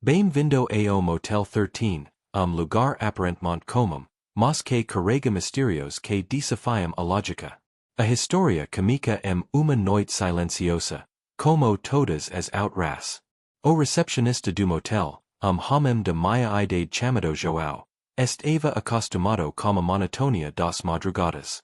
Bem-vindo ao Motel 13, lugar aparentemente comum, mas que carrega misterios que desafiam a lógica. A historia comica uma noite silenciosa, como todas as outras. O recepcionista do motel, homem de minha idade chamado João, estava acostumado com a monotonia das madrugadas.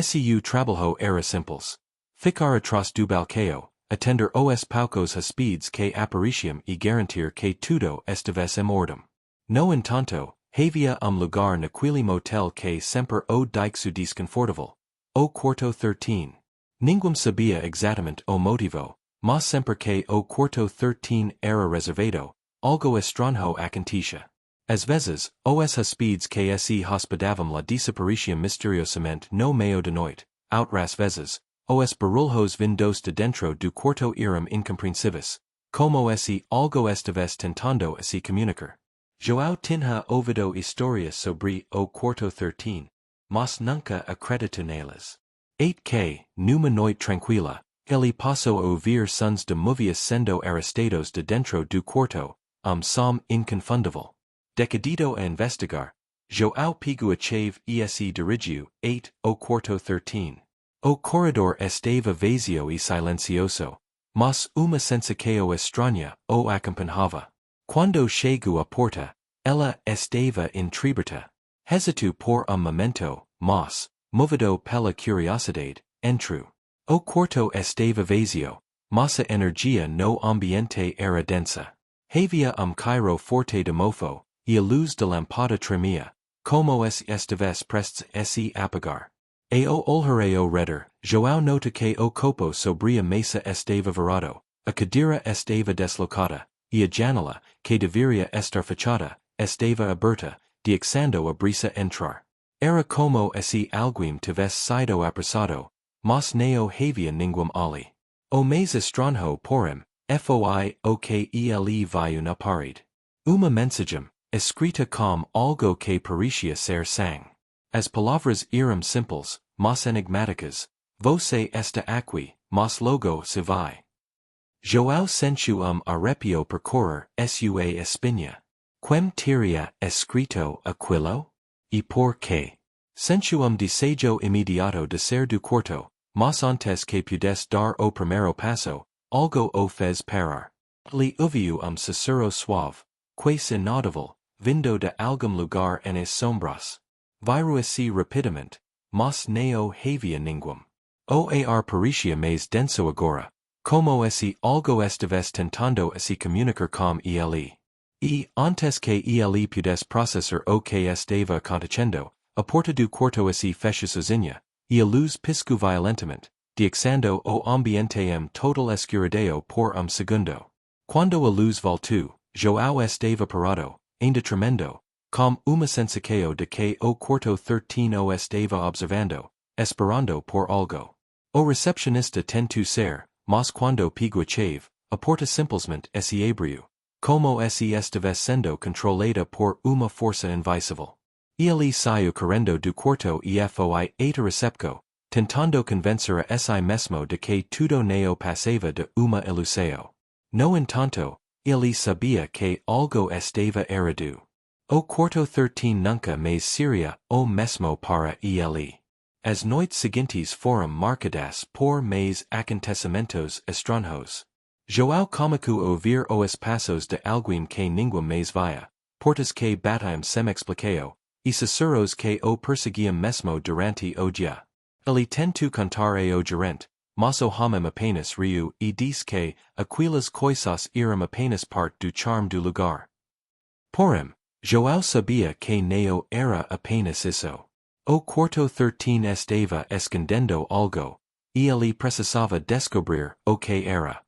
Seu trabalho era simples. Ficar atrás do balcão, atender os poucos hóspedes que apareciam e garantir que tudo estivesse em ordem. No entanto, havia lugar naquele motel que sempre o deixou desconfortável. O quarto 13. Ninguém sabia exatamente o motivo, mas sempre que o quarto 13 era reservado, algo estranho acontecia. Às vezes, os hóspedes que se hospedavam lá desapareciam misteriosamente no meio da noite, outras vezes, os barulhos vindos de dentro do quarto eram incompreensíveis, como se algo estivesse tentando a se comunicar. João tinha ouvido histórias sobre o quarto 13, mas nunca acreditou nelas. Eis que, numa noite tranquila, ele passou a ouvir sons de movias sendo arrastados de dentro do quarto, som inconfundível. Decidido a investigar, João pegou a chave e se dirigiu ao quarto 13. O corredor estava vazio e silencioso, mas uma sensação estranha o acompanhava. Quando chegou à porta, ela estava entreaberta. Hesitou por momento, mas, movido pela curiosidade, entrou. O quarto estava vazio, mas a energia no ambiente era densa. Havia cairo forte de mofo, e a luz de lampada tremia, como se estivesse prestes a se apagar. Ao olhar ao redor, João nota que o copo sobre a mesa estava virado, a cadeira estava deslocada, e a janela, que deveria estar fechada, estava aberta, deixando a brisa entrar. Era como se alguém tivesse sido apressado, mas não havia ninguém ali. O mais estranho porém, foi o que ele viu na parede. Uma mensagem, escrita com algo que parecia ser sangue. As palavras eram simples, mas enigmáticas. Você está aqui, mas logo se vai. João sentiu arrepio percorrer sua espinha. Quem teria escrito aquilo? E por quê? Sentiu desejo imediato de sair do quarto, mas antes que pudesse dar o primeiro passo, algo o fez parar. Ele ouviu sussurro suave, quase inaudível, vindo de algum lugar nas sombras. Viru-se rapidamente, mas não havia ninguém. O ar parecia mais denso agora, como se algo estivesse tentando a se comunicar com ele. E, antes que ele pudesse processar o que estava acontecendo, a porta do quarto se fechou sozinha, e a luz piscou violentamente, deixando o ambiente total escuridão por segundo. Quando a luz voltou, João estava parado, ainda tremendo, com uma sensação de que o quarto 13 o estava observando, esperando por algo. O recepcionista tentou sair, mas quando pegou a chave, a porta simplesmente se abriu, como se estivesse sendo controlada por uma força invisível. Ele saiu correndo do quarto e foi a recepco, tentando convencer a si mesmo de que tudo não passava de uma ilusão. No entanto, ele sabia que algo estava errado. O quarto 13 nunca mais seria o mesmo para ele. As noites seguintes foram marcadas por mais acontecimentos estranhos. João começou a ouvir os passos de alguém que ninguém mais via, portas que batiam sem explicação, e sussurros que o perseguiam mesmo durante o dia. Ele tentou contar ao gerente, mas o homem apenas riu e disse que aquelas coisas eram apenas parte do charme do lugar. Porém, João sabia que não era apenas isso. O quarto 13 estava escondendo algo, e ele precisava descobrir o que era.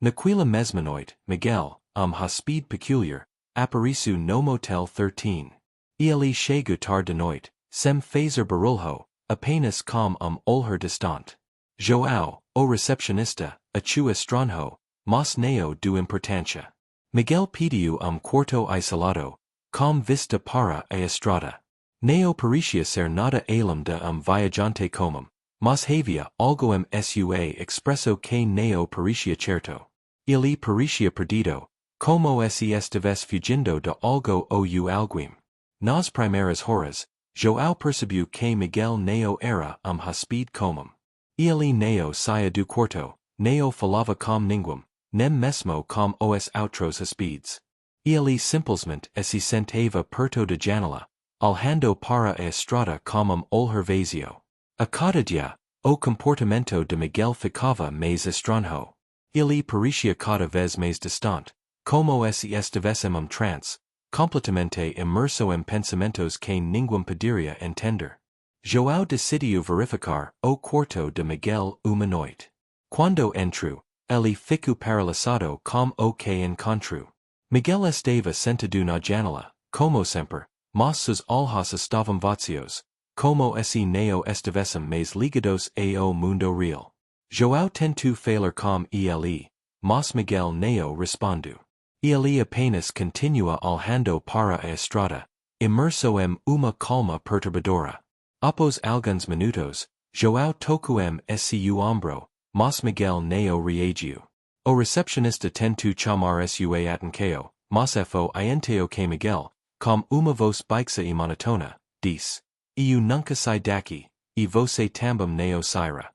Naquela mesma noite, Miguel, hóspede peculiar, apareceu no Motel 13. Ele chegou tarde da noite, sem fazer barulho, apenas com olhar distante. João, o recepcionista, achou estranho, mas não deu importância. Miguel pediu quarto isolado, com vista para a estrada. Não parecia ser nada além de viajante comum, mas havia algo sua expresso que não parecia certo. Ele parecia perdido, como se estives fugindo de algo ou alguim. Nas primeras horas, João percebeu que Miguel não era hóspede comum. Ele não saia do quarto, não falava com ninguém, nem mesmo com os outros hóspedes. Ele simplesmente se sentava perto da janela, olhando para a estrada como olhar vazio. A cada dia, o comportamento de Miguel ficava mais estranho. Ele parecia cada vez mais distante, como se estivesse trance, completamente imerso em pensamentos que ninguém poderia entender. João decidiu verificar o quarto de Miguel uma noite. Quando entrou, ele ficou paralisado com o que encontrou. Miguel estava sentado na janela, como sempre, mas seus olhos estavam vazios, como se não estivessem mais ligados ao mundo real. João tentou falar com ele, mas Miguel não respondeu. Ele apenas continua olhando para a estrada, imerso em uma calma perturbadora. Após alguns minutos, João tocou seu ombro, mas Miguel não reagiu. O recepcionista tentou chamar sua atenção, mas foi entendeu que Miguel, com uma voz baixa e monotona, disse: "Eu nunca sai daqui, e você também não sairá."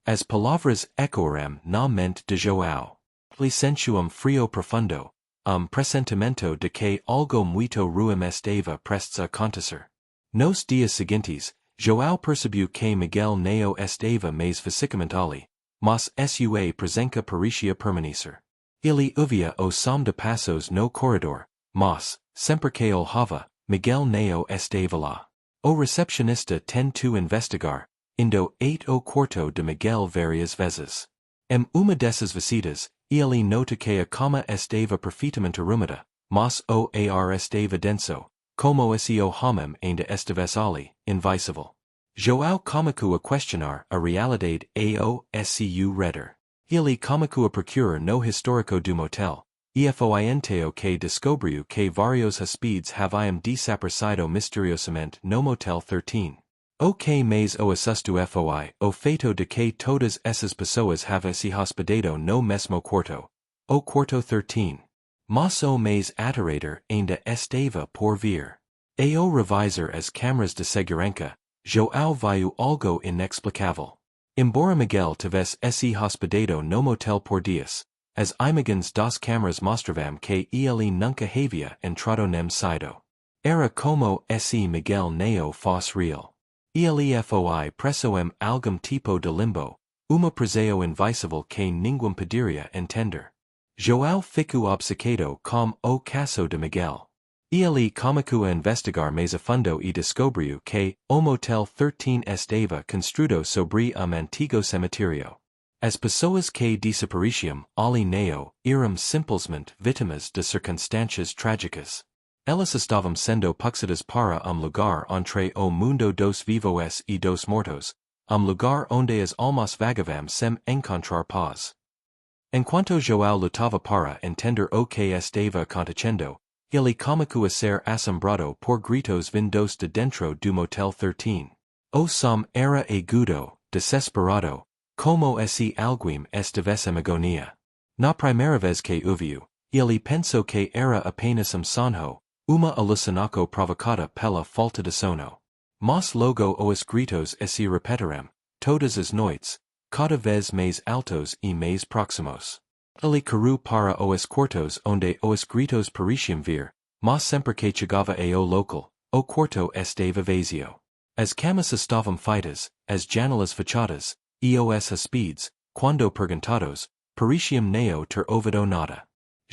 As palavras ecoaram na mente de João. Ele sentiu frio profundo, pressentimento de que algo muito ruim estava prestes a acontecer. Nos dias seguintes, João percebeu que Miguel não estava mais fisicamente ali, mas sua presença parecia permanecer. Ele ouvia o som de passos no corredor, mas, sempre que olhava, Miguel não estava lá. O recepcionista tentou investigar, indo ao quarto de Miguel várias vezes. Em uma dessas visitas, ele nota que a cama estava perfeitamente arrumada, mas o ar estava denso, como se o homem ainda estivesse ali, invisível. João começou a questionar a realidade ao seu redor. Ele começou a procurar no histórico do motel, e foi então que descobriu que vários hóspedes haviam desaparecido misteriosamente no Motel 13. O que mais o assustou foi o feito de que todas essas pessoas haviam se hospedado no mesmo quarto, o quarto 13. Mas o mais aterrador ainda estava por vir. Ao revisar as câmeras de segurança, João viu algo inexplicável. Embora Miguel tivesse se hospedado no motel por dias, as imagens das câmeras mostravam que ele nunca havia entrado nem saído. Era como se Miguel não fosse real. Ele foi preso em algum tipo de limbo, uma prisão invisível que ninguém poderia entender. João ficou obcecado com o caso de Miguel. Ele começou a investigar mais a fundo e descobriu que o Motel 13 estava construído sobre antigo cemitério. As pessoas que desapareciam ali não eram simplesmente vítimas de circunstâncias trágicas. Elas estavam sendo puxadas para lugar entre o mundo dos vivos e dos mortos, lugar onde as almas vagavam sem encontrar paz. Enquanto João lutava para entender o que estava acontecendo, ele começou a ser assombrado por gritos vindos de dentro do Motel 13. O som era agudo, desesperado, como se alguém estivesse em agonia. Na primeira vez que ouviu, ele pensou que era apenas sonho, uma alucinação provocada pela falta de sono. Mas logo os gritos se repetiram, todas as noites, cada vez mais altos e mais próximos. Ele correu para os quartos onde os gritos pareciam vir, mas sempre que chegava ao local, o quarto estava vazio. As camas estavam feitas, as janelas fechadas, e os hóspedes, quando perguntados, pareciam não ter ouvido nada.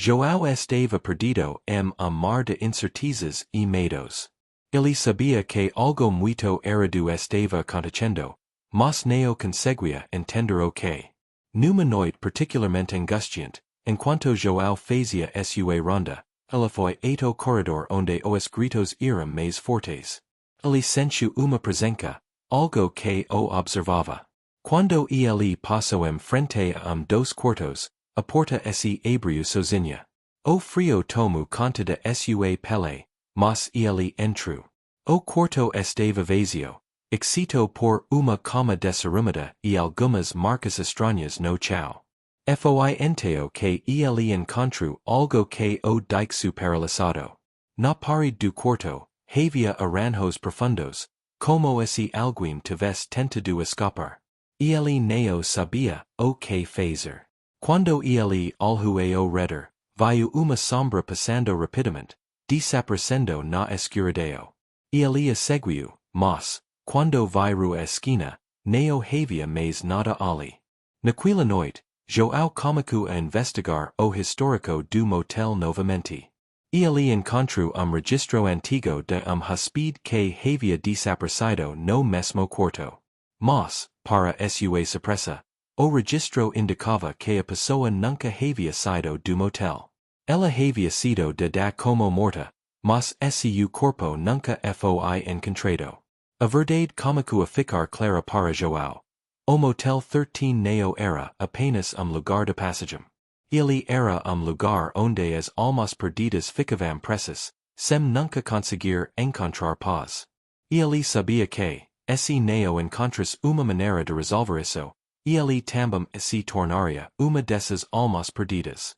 João estava perdido em mar de incertezas e medos. Ele sabia que algo muito errado estava acontecendo, mas não conseguia entender o que. Numa noite particularmente angustiante, enquanto João fazia sua ronda, ele foi ao corredor onde os gritos eram mais fortes. Ele sentiu uma presença, algo que o observava. Quando ele passou em frente a dos quartos, a porta se abriu sozinha. O frio tomou conta de sua pele, mas ele entrou. O quarto estava vazio, exceto por uma cama desarrumada e algumas marcas estranhas no chão. Foi enteo que ele encontro algo que o dixu paralisado. Na parede do quarto, havia aranjos profundos, como esse alguém tivesse tentado escapar. Ele não sabia o que fazer. Quando ele olhou ao redor, viu uma sombra passando rapidamente, desaparecendo na escuridão. Ele a seguiu, mas, quando virou a esquina, não havia mais nada ali. Naquela noite, João começou a investigar o histórico do motel novamente. Ele encontrou registro antigo de hóspede que havia desaparecido no mesmo quarto. Mas, para sua surpresa, o registro indicava que a pessoa nunca havia saído do motel. Ela havia sido dada como morta, mas seu corpo nunca foi encontrado. A verdade começou a ficar clara para João. O Motel 13 não era apenas lugar de passagem. Ele era lugar onde as almas perdidas ficavam presas, sem nunca conseguir encontrar paz. Ele sabia que, se não encontrasse uma maneira de resolver isso, ele também se tornaria uma dessas almas perdidas.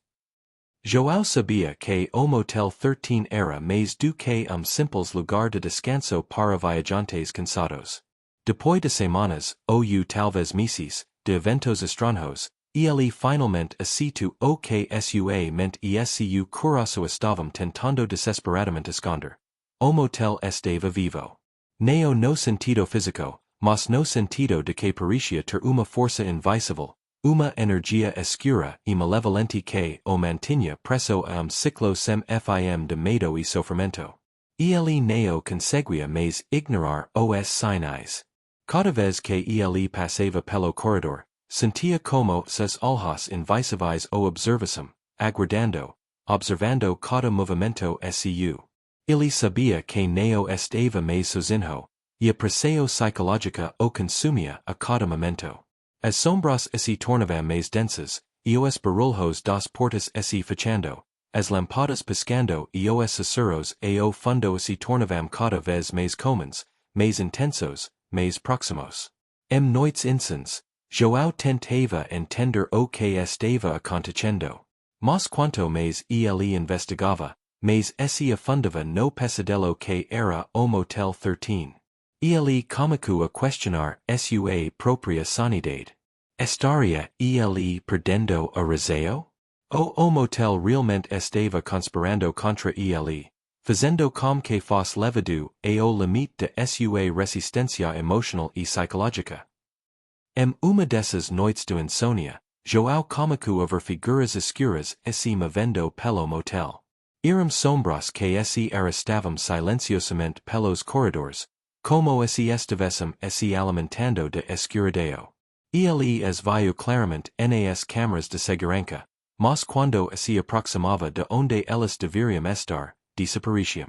João sabia que o Motel 13 era mais do que simples lugar de descanso para viajantes cansados. Depois de semanas, ou talvez meses, de eventos estranhos, ele finalmente aceitou o que sua mente e seu coração estavam tentando desesperadamente esconder. O motel estava vivo. Não no sentido físico, mas no sentido de que parecia ter uma força invisível, uma energia escura e malevolente que o mantinha preso a ciclo sem fim de medo e sofrimento. Ele não conseguia mais ignorar os sinais. Cada vez que ele passava pelo corredor, sentia como seus olhos invisíveis o observassem, observando cada movimento seu. Ele sabia que não estava mais sozinho, e a pressão psicológica o consumia a cada momento. As sombras se tornavam mais densas, e os barulhos das portas se fechando, as lampadas piscando e os sussurros ao fundo se tornavam cada vez mais comuns, mais intensos, mais próximos. Noites insans, João tentava entender o que estava acontecendo. Mas quanto mais ele investigava, mais se afundava no pesadelo que era o Motel 13. Ele começou a questionar sua própria sanidade. Estaria ele perdendo a razão? O motel realmente estava conspirando contra ele, fazendo com que fosse levado ao limite de sua resistência emocional e psicológica. Uma dessas noites de insônia, João começou a ver figuras escuras se movendo pelo motel. Eram sombras que se arrastavam silenciosamente pelos corredores, como se estivessem se alimentando de escuridão. Ele as viu claramente nas câmaras de segurança, mas quando se aproximava de onde elas deveriam estar, desapareciam.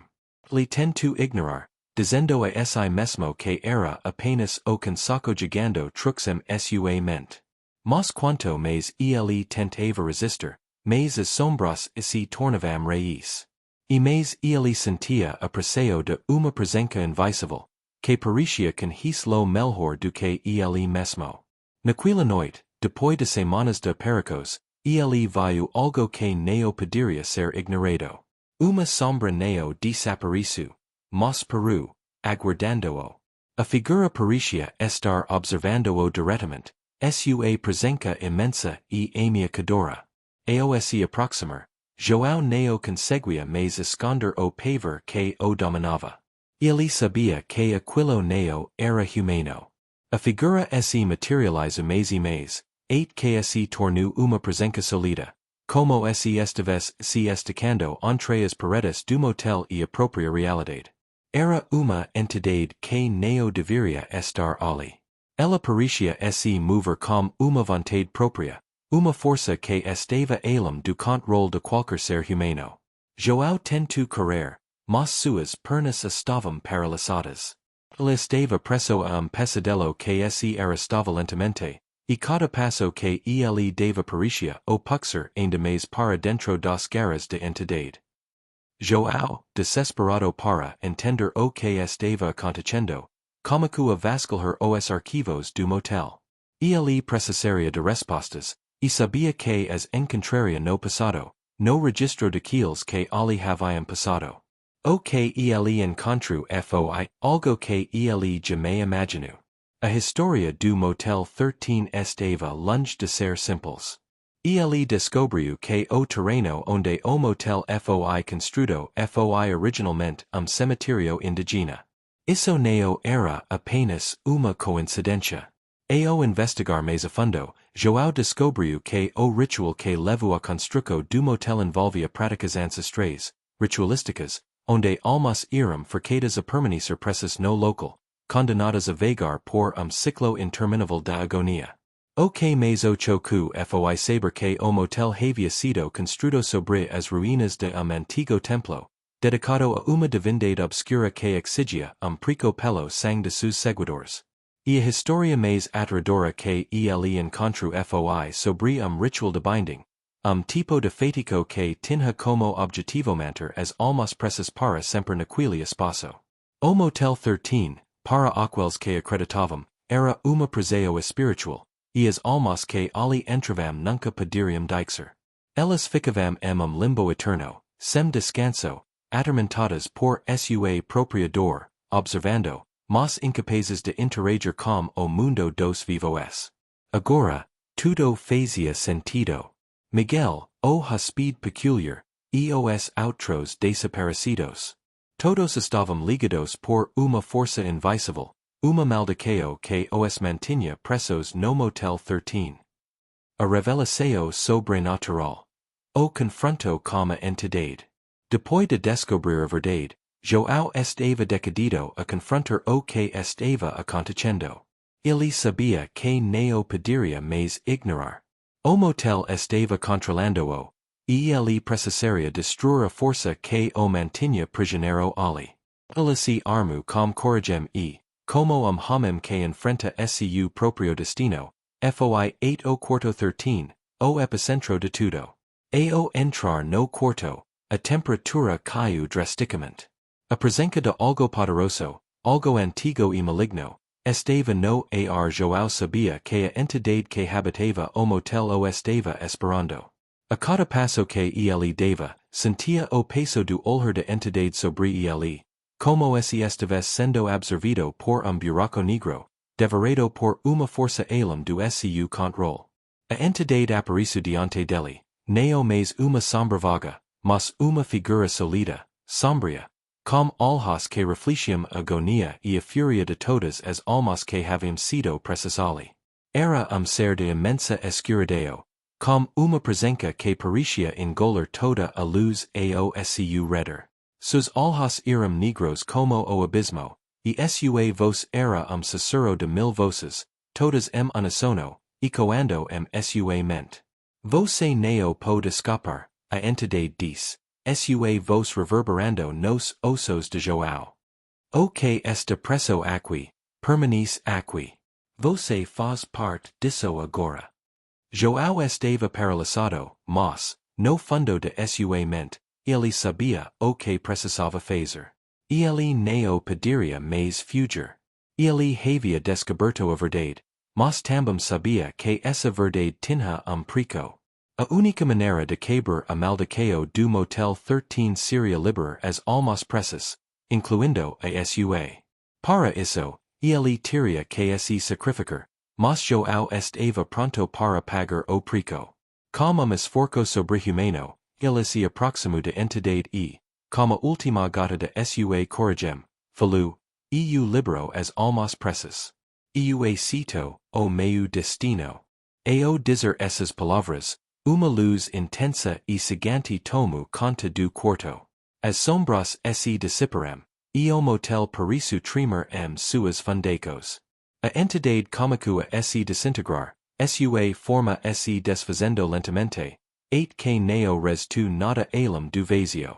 Ele tentou ignorar, dizendo a si mesmo que era apenas o cansaço jogando truques sua mente. Mas quanto mais ele tentava resistir, mais as sombras se tornavam reais. E mais ele sentia a pressão de uma presença invisível, que parecia conhecerlo melhor do que ele mesmo. Naquela noite, depois de semanas de pericos, ele viu algo que não poderia ser ignorado. Uma sombra não desapareceu, mas parou, aguardando-o. A figura parecia estar observando-o diretamente, sua presença imensa e ameaçadora. Ao se aproximar, João não conseguia mais esconder o pavor que o dominava. Ele sabia que aquilo não era humano. A figura se materializa mais e mais, que se tornou uma presença sólida, como se estivesse se esticando entre as paredes do motel e a própria realidade. Era uma entidade que não deveria estar ali. Ela parecia se mover com uma vontade própria, uma força que estava além do controle de qualquer ser humano. João tentou correr, mas suas pernas estavam paralisadas. Ele estava preso a pesadelo que se arrastava lentamente, e cada passo que ele dava parecia o puxar ainda mais para dentro das garras de entidade. João, desesperado para entender o que estava acontecendo, começou a vasculhar os arquivos do motel. Ele precisaria de respostas, Y sabía que es en contraria no pasado, no registro de quieles que ali habían pasado. O que ele encontru foi, algo que ele já me imaginu. A historia do Motel 13 estava longe de ser simples. Ele descobriu que o terreno onde o motel foi construído foi originalmente cemitério indígena. Isso não era apenas uma coincidência. Ao investigar mais a fundo, João descobriu que o ritual que levou a construção do motel envolvia práticas ancestrais, ritualísticas, onde almas eram forçadas a permanecer presas no local, condenadas a vagar por ciclo interminável da agonia. O que mais o chocu foi saber que o motel havia sido construído sobre as ruínas de antigo templo, dedicado a uma divindade obscura que exigia preco pelo sangue de seus seguidores. E a história mais aterradora que ele encontrou foi sobre ritual de binding, tipo de feitiço que tinha como objetivo manter as almas presas para sempre naquele espaço. O Motel 13, para aqueles que acreditavam, era uma prisão espiritual, e as almas que ali entravam nunca poderiam deixar. Elas ficavam em limbo eterno, sem descanso, atormentadas por sua própria dor, observando, mas incapazes de interagir com o mundo dos vivos. Agora, tudo fazia sentido. Miguel, o hóspede peculiar, e os outros desaparecidos. Todos estavam ligados por uma força invisível, uma maldição que os mantinha presos no Motel 13. A revelação sobrenatural. O confronto com a entidade. Depois de descobrir a verdade, João estava decidido a confrontar o que estava acontecendo. Ele sabia que não poderia mais ignorar. O motel estava controlando-o, e ele precisaria destruir a força que o mantinha prisioneiro ali. Ele se armou com coragem e, como homem que enfrenta seu próprio destino, foi o quarto 13, o epicentro de tudo. Ao entrar no quarto, a temperatura caiu drasticamente. A presença de algo poderoso, algo antigo e maligno, estava no ar. João sabia que a entidade que habitava o motel o estava esperando. A cada passo que ele dava, sentia o peso do olhar da entidade sobre ele, como se estivesse sendo absorvido por buraco negro, devorado por uma força além do seu controle. A entidade apareceu diante dele, não mais uma sombra vaga, mas uma figura sólida, sombria, com olhos que refletiam a agonia e a fúria de todas as almas que haviam sido presas ali. Era ser de imensa escuridão, com uma presença que parecia engolir toda a luz ao seu redor. Seus olhos eram negros como o abismo, e sua voz era sussurro de mil voces, todas unísono, ecoando sua mente. Você não pode escapar, a entidade disse. Sua voz reverberando nos ossos de João. O que está preso aqui, permanece aqui. Você faz parte disso agora. João estava paralisado, mas, no fundo de sua mente, ele sabia o que precisava fazer. Ele não poderia mais fugir. Ele havia descoberto a verdade, mas também sabia que essa verdade tinha preco. A única maneira de quebrar a maldição do Motel 13 seria liberar as almas presas, incluindo a sua. Para isso, ele teria que se sacrificar, mas João estava pronto para pagar o preço. Como esforço sobre-humano, ele se aproximou da entidade e, como última gota de sua coragem, falou, eu liberou as almas presas. Eu aceito o meu destino. Ao dizer essas palavras, uma luz intensa e cegante tomou conta do quarto. As sombras se dissiparam, e o motel pareceu tremer suas fundecos. A entidade começou a se desintegrar, sua forma se desfazendo lentamente, ate que não restou nada além do vazio.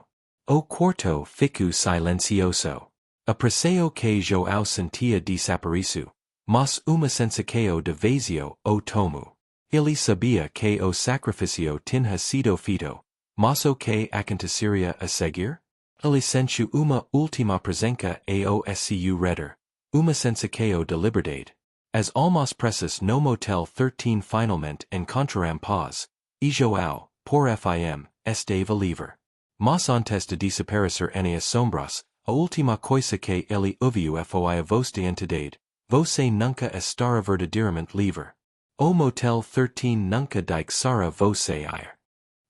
O quarto ficou silencioso. Apreciou que João sentia desapareceu, mas uma sensação de vazio o tomou. Ele sabia que o sacrifício tinha sido feito, mas o que aconteceria a seguir? Ele sentiu uma última presença ao seu redor, uma sensação de liberdade. As almas precis no Motel 13 finalmente encontraram paz, e João, por fim, este believer. Mas antes de desaparecer em sombras, a última coisa que ele ouviu foi a voz de entidade, você nunca estará verdadeiramente livre. O Motel 13 nunca deixará você ir.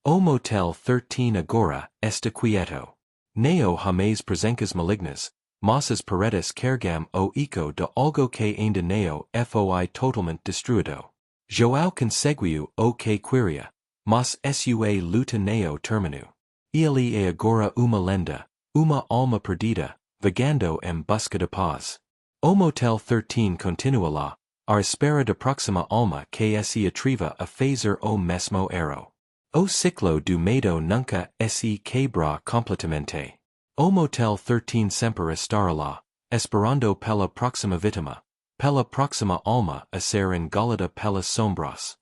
O Motel 13 agora está quieto. Neo jamais presencas malignas, mas as paredes carregam o eco de algo que ainda neo foi totalmente destruído. João conseguiu o que queria, mas sua luta neo terminou. Ele é agora uma lenda, uma alma perdida, vagando em busca de paz. O Motel 13 continua lá, à espera da próxima alma que se atreva a fazer o mesmo erro. O ciclo do medo nunca se quebra completamente. O Motel 13 sempre estará lá, esperando pela próxima vítima, pela próxima alma a ser engolida pelas sombras.